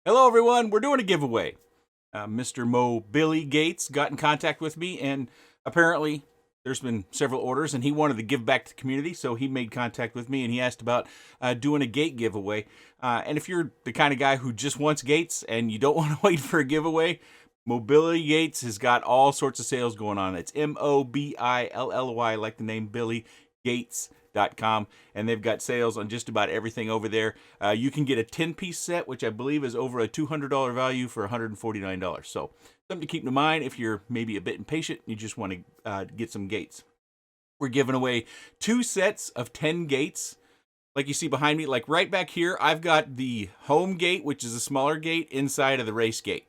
Hello everyone, we're doing a giveaway. Mr. MoBillyGates got in contact with me, and apparently there's been several orders and he wanted to give back to the community, so he made contact with me and he asked about doing a gate giveaway. And if you're the kind of guy who just wants gates and you don't want to wait for a giveaway, MoBillyGates has got all sorts of sales going on. It's MoBilly, like the name Billy, Gates.com, and they've got sales on just about everything over there. You can get a 10-piece set, which I believe is over a $200 value for $149. So something to keep in mind if you're maybe a bit impatient and you just want to get some gates. We're giving away 2 sets of 10 gates. Like you see behind me, like right back here, I've got the home gate, which is a smaller gate, inside of the race gate.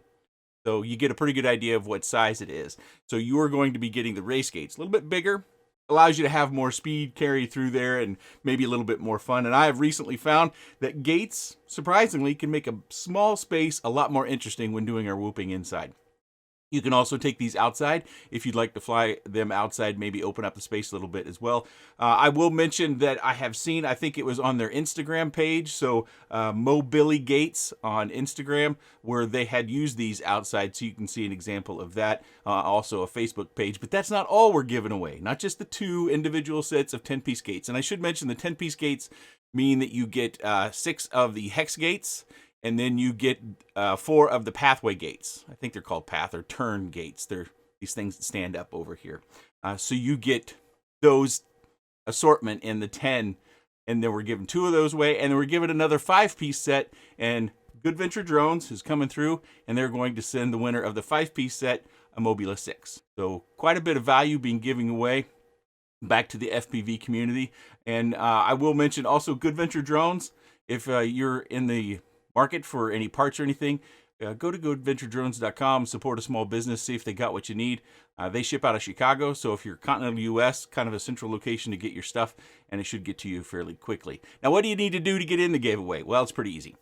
So you get a pretty good idea of what size it is. So you are going to be getting the race gates. A little bit bigger, allows you to have more speed carry through there and maybe a little bit more fun. And I have recently found that gates, surprisingly, can make a small space a lot more interesting when doing our whooping inside. You can also take these outside if you'd like to fly them outside, maybe open up the space a little bit as well. I will mention that I have seen, I think it was on their Instagram page, so MoBillyGates on Instagram, where they had used these outside, so you can see an example of that. Also a Facebook page, but that's not all we're giving away, not just the 2 individual sets of 10-piece gates. And I should mention the 10-piece gates mean that you get 6 of the hex gates, and then you get 4 of the pathway gates. I think they're called path or turn gates. They're these things that stand up over here. So you get those assortment in the 10, and then we're giving 2 of those away, and then we're giving another 5-piece set, and Good Venture Drones is coming through, and they're going to send the winner of the 5-piece set a Mobula 6. So quite a bit of value being given away back to the FPV community. And I will mention also Good Venture Drones. If you're in the market for any parts or anything, go to goodventuredrones.com, support a small business, see if they got what you need. They ship out of Chicago, so if you're continental US, kind of a central location to get your stuff, and it should get to you fairly quickly. Now, what do you need to do to get in the giveaway? Well, it's pretty easy.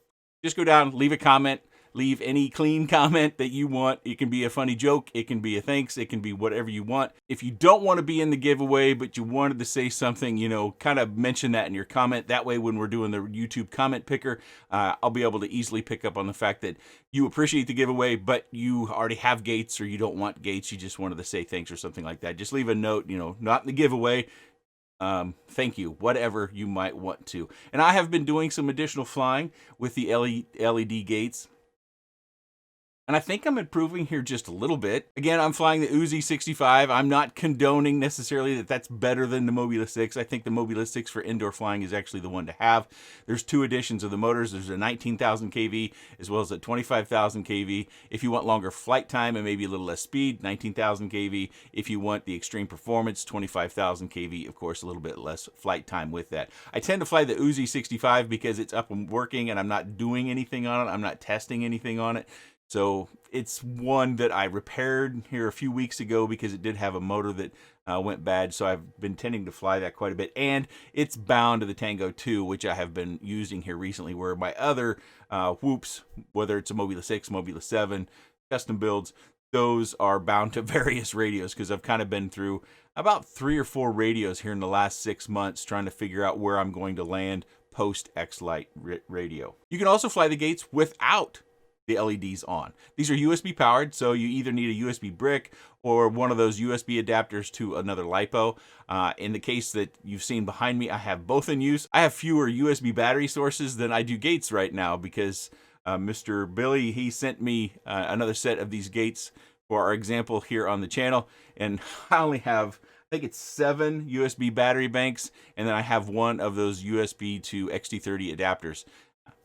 Just go down, leave a comment, leave any clean comment that you want. It can be a funny joke, it can be a thanks, it can be whatever you want. If you don't want to be in the giveaway, but you wanted to say something, you know, kind of mention that in your comment. That way, when we're doing the YouTube comment picker, I'll be able to easily pick up on the fact that you appreciate the giveaway, but you already have gates or you don't want gates. You just wanted to say thanks or something like that. Just leave a note, you know, not in the giveaway. Thank you, whatever you might want to. And I have been doing some additional flying with the LED gates, and I think I'm improving here just a little bit. Again, I'm flying the Uzi 65. I'm not condoning necessarily that that's better than the Mobula 6. I think the Mobula 6 for indoor flying is actually the one to have. There's 2 editions of the motors. There's a 19,000 kV as well as a 25,000 kV. If you want longer flight time and maybe a little less speed, 19,000 kV. If you want the extreme performance, 25,000 kV. Of course, a little bit less flight time with that. I tend to fly the Uzi 65 because it's up and working and I'm not doing anything on it. I'm not testing anything on it. So it's one that I repaired here a few weeks ago because it did have a motor that went bad. So I've been tending to fly that quite a bit. And it's bound to the Tango 2, which I have been using here recently, where my other whoops, whether it's a Mobula 6, Mobula 7, custom builds, those are bound to various radios because I've kind of been through about 3 or 4 radios here in the last 6 months trying to figure out where I'm going to land post X-Lite radio. You can also fly the gates without the LEDs on. These are USB powered, so you either need a USB brick or one of those USB adapters to another LiPo. In the case that you've seen behind me, I have both in use. I have fewer USB battery sources than I do gates right now because Mr. Billy, he sent me another set of these gates for our example here on the channel, and I only have, I think it's 7 USB battery banks, and then I have one of those USB to XT30 adapters.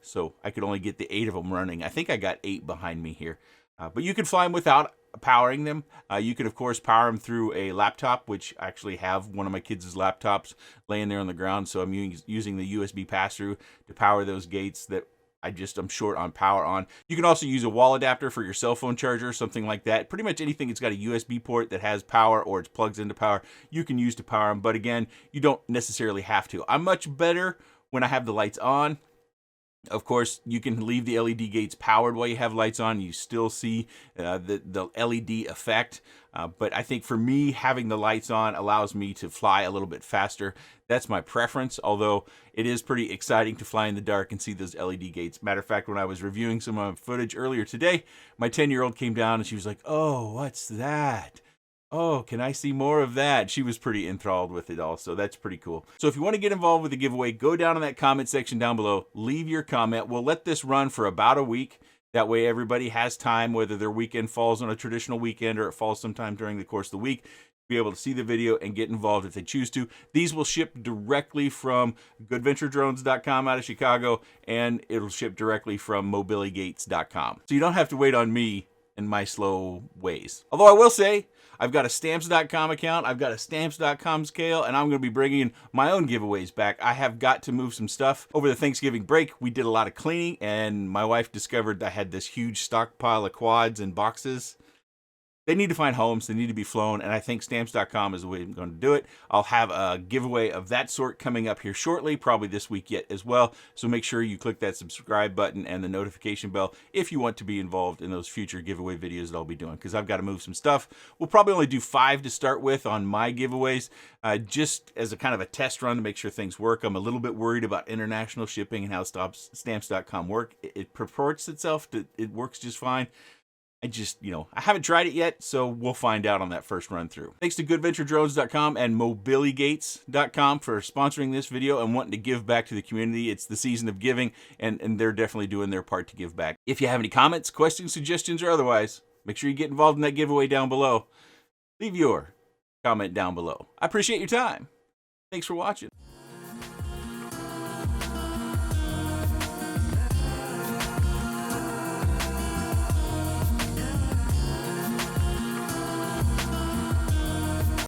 So I could only get the 8 of them running. I think I got 8 behind me here. But you can fly them without powering them. You can, of course, power them through a laptop, which I actually have one of my kids' laptops laying there on the ground. So I'm using the USB pass-through to power those gates that I'm short on power on. You can also use a wall adapter for your cell phone charger, something like that. Pretty much anything that's got a USB port that has power or it plugs into power, you can use to power them. But again, you don't necessarily have to. I'm much better when I have the lights on. Of course, you can leave the LED gates powered while you have lights on. You still see the LED effect. But I think for me, having the lights on allows me to fly a little bit faster That's my preference, although it is pretty exciting to fly in the dark and see those LED gates. Matter of fact, when I was reviewing some footage earlier today, my 10-year-old came down and she was like, "Oh, what's that? Oh, can I see more of that?" She was pretty enthralled with it all, so that's pretty cool. So if you want to get involved with the giveaway, go down in that comment section down below, leave your comment. We'll let this run for about a week. That way everybody has time, whether their weekend falls on a traditional weekend or it falls sometime during the course of the week, be able to see the video and get involved if they choose to. These will ship directly from goodventuredrones.com out of Chicago, and it'll ship directly from MoBillyGates.com. So you don't have to wait on me and my slow ways. Although I will say, I've got a stamps.com account, I've got a stamps.com scale, and I'm going to be bringing my own giveaways back. I have got to move some stuff. Over the Thanksgiving break, we did a lot of cleaning, and my wife discovered I had this huge stockpile of quads and boxes. They need to find homes, they need to be flown, and I think stamps.com is the way I'm going to do it. I'll have a giveaway of that sort coming up here shortly, probably this week yet as well. So make sure you click that subscribe button and the notification bell if you want to be involved in those future giveaway videos that I'll be doing, because I've got to move some stuff. We'll probably only do 5 to start with on my giveaways, just as a kind of a test run to make sure things work. I'm a little bit worried about international shipping and how stamps.com work. It purports itself to, it works just fine. I just, I haven't tried it yet, so we'll find out on that first run through. Thanks to goodventuredrones.com and MoBillyGates.com for sponsoring this video and wanting to give back to the community. It's the season of giving, and they're definitely doing their part to give back. If you have any comments, questions, suggestions, or otherwise, make sure you get involved in that giveaway down below. Leave your comment down below. I appreciate your time. Thanks for watching.